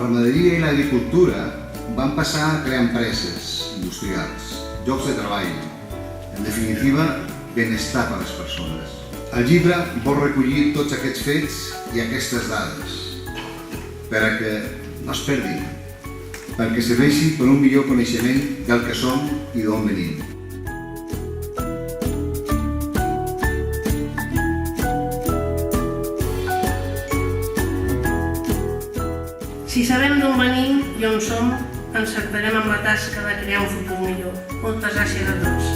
ramaderia i l'agricultura van passar a crear empreses industrials, llocs de treball, en definitiva, benestar per a les persones. El llibre vol recollir tots aquests fets i aquestes dades per a que no es perdin, perquè serveixi per un millor coneixement del que som i d'on venim. Si sabem d'on venim i on som, encertarem amb la tasca de crear un futur millor. Moltes gràcies a tots.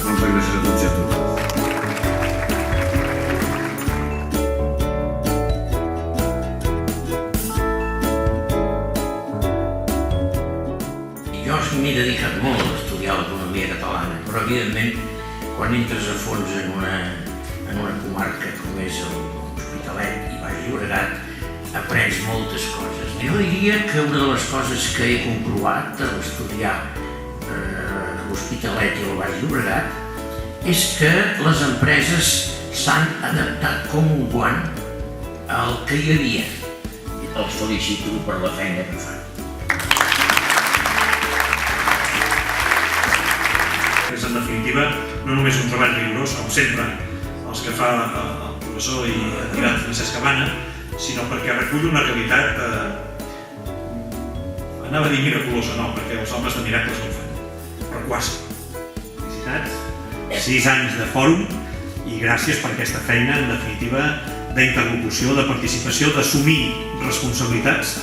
Moltes gràcies a tots i a totes. Jo m'he dedicat molt a estudiar l'economia catalana, però evidentment quan entres a fons en una comarca com és l'Hospitalet i Baix Llobregat aprens moltes coses. Jo diria que una de les coses que he comprovat a estudiar l'Hospitalet i el Baix Llobregat és que les empreses s'han adaptat com un guant al que hi havia. Els felicito per la feina que fan. És, en definitiva, no només un treball rigorós, com sempre, els que fa el professor i admirat Francesc Cabana, sinó perquè recull una realitat, anava a dir miraculosa, no, perquè els homes de miracles no ho fan, però quasi. Felicitats, 6 anys de fòrum i gràcies per aquesta feina, en definitiva, d'interlocució, de participació, d'assumir responsabilitats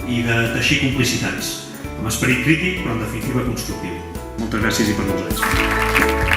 i de teixir complicitats, amb esperit crític, però en definitiva constructiu. Moltes gràcies i per molts anys.